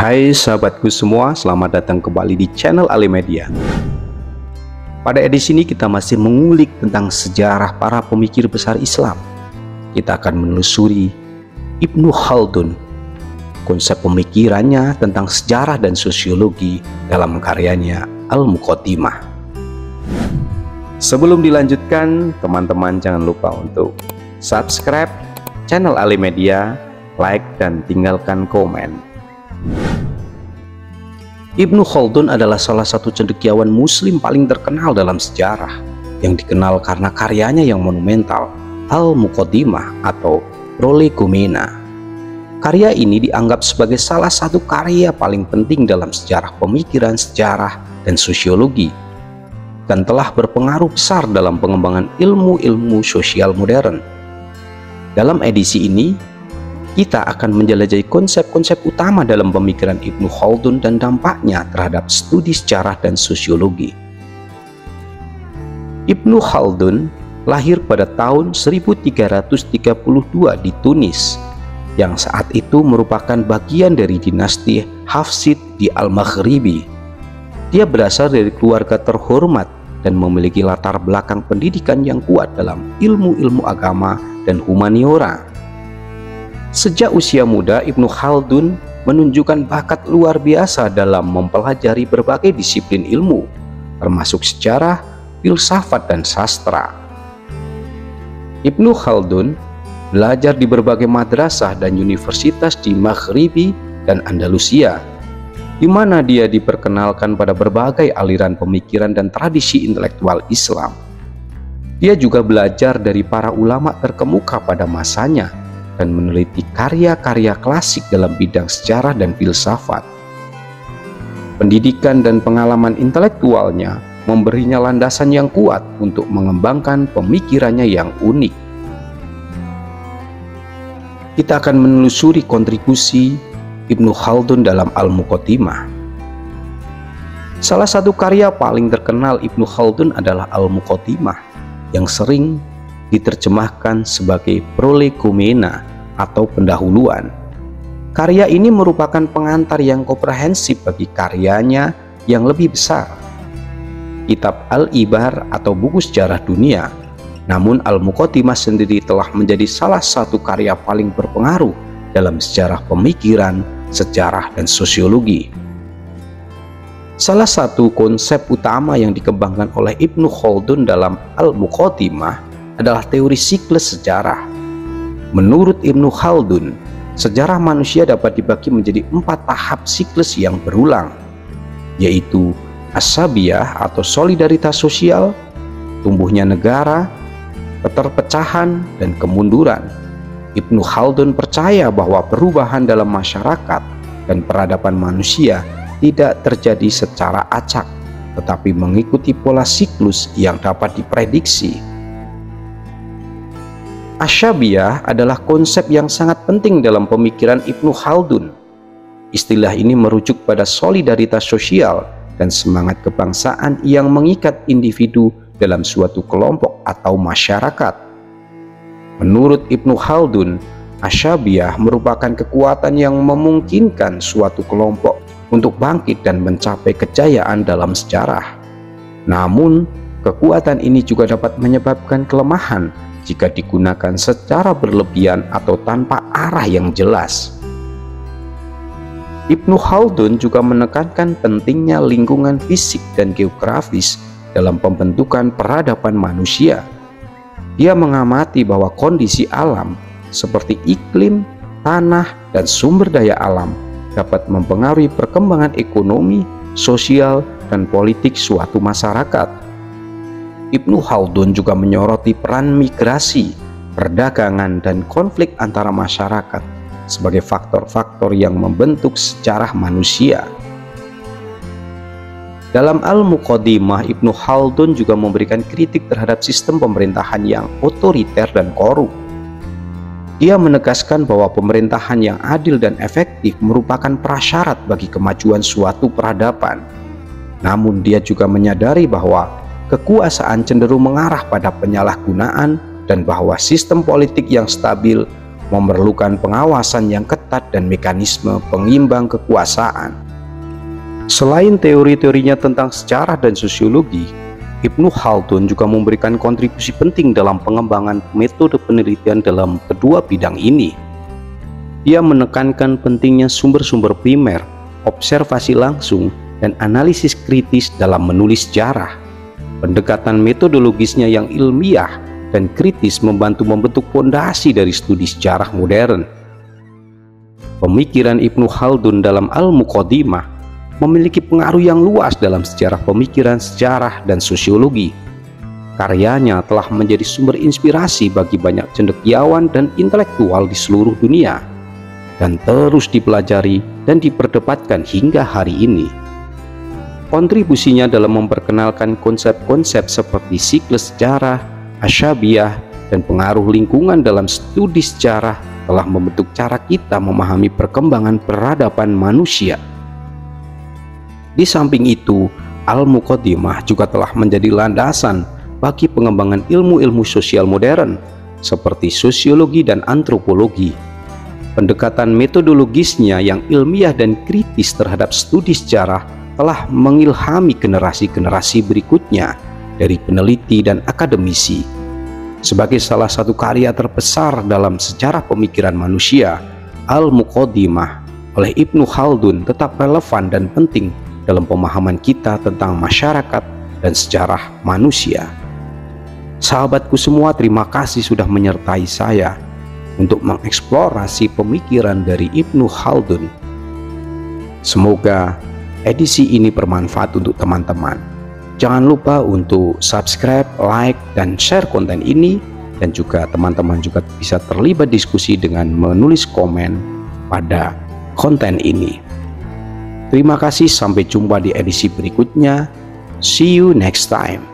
Hai sahabatku semua, selamat datang kembali di channel Alimedia. Pada edisi ini kita masih mengulik tentang sejarah para pemikir besar Islam. Kita akan menelusuri Ibnu Khaldun, konsep pemikirannya tentang sejarah dan sosiologi dalam karyanya Al-Muqaddimah. Sebelum dilanjutkan, teman-teman jangan lupa untuk subscribe channel Alimedia, like dan tinggalkan komen. Ibnu Khaldun adalah salah satu cendekiawan muslim paling terkenal dalam sejarah, yang dikenal karena karyanya yang monumental, Al-Muqaddimah atau Prolegomena. Karya ini dianggap sebagai salah satu karya paling penting dalam sejarah pemikiran, sejarah, dan sosiologi, dan telah berpengaruh besar dalam pengembangan ilmu-ilmu sosial modern. Dalam edisi ini, kita akan menjelajahi konsep-konsep utama dalam pemikiran Ibnu Khaldun dan dampaknya terhadap studi sejarah dan sosiologi. Ibnu Khaldun lahir pada tahun 1332 di Tunis, yang saat itu merupakan bagian dari dinasti Hafsid di Al-Maghribi. Dia berasal dari keluarga terhormat dan memiliki latar belakang pendidikan yang kuat dalam ilmu-ilmu agama dan humaniora. Sejak usia muda, Ibnu Khaldun menunjukkan bakat luar biasa dalam mempelajari berbagai disiplin ilmu, termasuk sejarah, filsafat, dan sastra. Ibnu Khaldun belajar di berbagai madrasah dan universitas di Maghribi dan Andalusia, di mana dia diperkenalkan pada berbagai aliran pemikiran dan tradisi intelektual Islam. Dia juga belajar dari para ulama terkemuka pada masanya dan meneliti karya-karya klasik dalam bidang sejarah dan filsafat. Pendidikan dan pengalaman intelektualnya memberinya landasan yang kuat untuk mengembangkan pemikirannya yang unik. Kita akan menelusuri kontribusi Ibnu Khaldun dalam Al-Muqaddimah. Salah satu karya paling terkenal Ibnu Khaldun adalah Al-Muqaddimah, yang sering diterjemahkan sebagai Prolegomena atau pendahuluan. Karya ini merupakan pengantar yang komprehensif bagi karyanya yang lebih besar, Kitab Al-Ibar atau buku sejarah dunia. Namun Al-Muqaddimah sendiri telah menjadi salah satu karya paling berpengaruh dalam sejarah pemikiran, sejarah, dan sosiologi. Salah satu konsep utama yang dikembangkan oleh Ibnu Khaldun dalam Al-Muqaddimah adalah teori siklus sejarah. Menurut Ibnu Khaldun, sejarah manusia dapat dibagi menjadi 4 tahap siklus yang berulang, yaitu as-sabiyah atau solidaritas sosial, tumbuhnya negara, keterpecahan, dan kemunduran. Ibnu Khaldun percaya bahwa perubahan dalam masyarakat dan peradaban manusia tidak terjadi secara acak, tetapi mengikuti pola siklus yang dapat diprediksi. Ashabiyah adalah konsep yang sangat penting dalam pemikiran Ibnu Khaldun. Istilah ini merujuk pada solidaritas sosial dan semangat kebangsaan yang mengikat individu dalam suatu kelompok atau masyarakat. Menurut Ibnu Khaldun, Ashabiyah merupakan kekuatan yang memungkinkan suatu kelompok untuk bangkit dan mencapai kejayaan dalam sejarah. Namun, kekuatan ini juga dapat menyebabkan kelemahan jika digunakan secara berlebihan atau tanpa arah yang jelas. Ibnu Khaldun juga menekankan pentingnya lingkungan fisik dan geografis dalam pembentukan peradaban manusia. Dia mengamati bahwa kondisi alam seperti iklim, tanah, dan sumber daya alam dapat mempengaruhi perkembangan ekonomi, sosial, dan politik suatu masyarakat. Ibnu Khaldun juga menyoroti peran migrasi, perdagangan, dan konflik antara masyarakat sebagai faktor-faktor yang membentuk sejarah manusia. Dalam Al-Muqaddimah, Ibnu Khaldun juga memberikan kritik terhadap sistem pemerintahan yang otoriter dan korup. Dia menegaskan bahwa pemerintahan yang adil dan efektif merupakan prasyarat bagi kemajuan suatu peradaban. Namun dia juga menyadari bahwa kekuasaan cenderung mengarah pada penyalahgunaan dan bahwa sistem politik yang stabil memerlukan pengawasan yang ketat dan mekanisme pengimbang kekuasaan. Selain teori-teorinya tentang sejarah dan sosiologi, Ibnu Khaldun juga memberikan kontribusi penting dalam pengembangan metode penelitian dalam kedua bidang ini. Ia menekankan pentingnya sumber-sumber primer, observasi langsung, dan analisis kritis dalam menulis sejarah. Pendekatan metodologisnya yang ilmiah dan kritis membantu membentuk fondasi dari studi sejarah modern. Pemikiran Ibnu Khaldun dalam Al-Muqaddimah memiliki pengaruh yang luas dalam sejarah pemikiran, sejarah, dan sosiologi. Karyanya telah menjadi sumber inspirasi bagi banyak cendekiawan dan intelektual di seluruh dunia, dan terus dipelajari dan diperdebatkan hingga hari ini. Kontribusinya dalam memperkenalkan konsep-konsep seperti siklus sejarah, asyabiah, dan pengaruh lingkungan dalam studi sejarah telah membentuk cara kita memahami perkembangan peradaban manusia. Di samping itu, Al-Muqaddimah juga telah menjadi landasan bagi pengembangan ilmu-ilmu sosial modern seperti sosiologi dan antropologi. Pendekatan metodologisnya yang ilmiah dan kritis terhadap studi sejarah telah mengilhami generasi-generasi berikutnya dari peneliti dan akademisi. Sebagai salah satu karya terbesar dalam sejarah pemikiran manusia, Al-Muqaddimah oleh Ibnu Khaldun tetap relevan dan penting dalam pemahaman kita tentang masyarakat dan sejarah manusia. Sahabatku semua, terima kasih sudah menyertai saya untuk mengeksplorasi pemikiran dari Ibnu Khaldun. Semoga edisi ini bermanfaat untuk teman-teman. Jangan lupa untuk subscribe, like, dan share konten ini, dan juga teman-teman juga bisa terlibat diskusi dengan menulis komen pada konten ini. Terima kasih, sampai jumpa di edisi berikutnya. See you next time.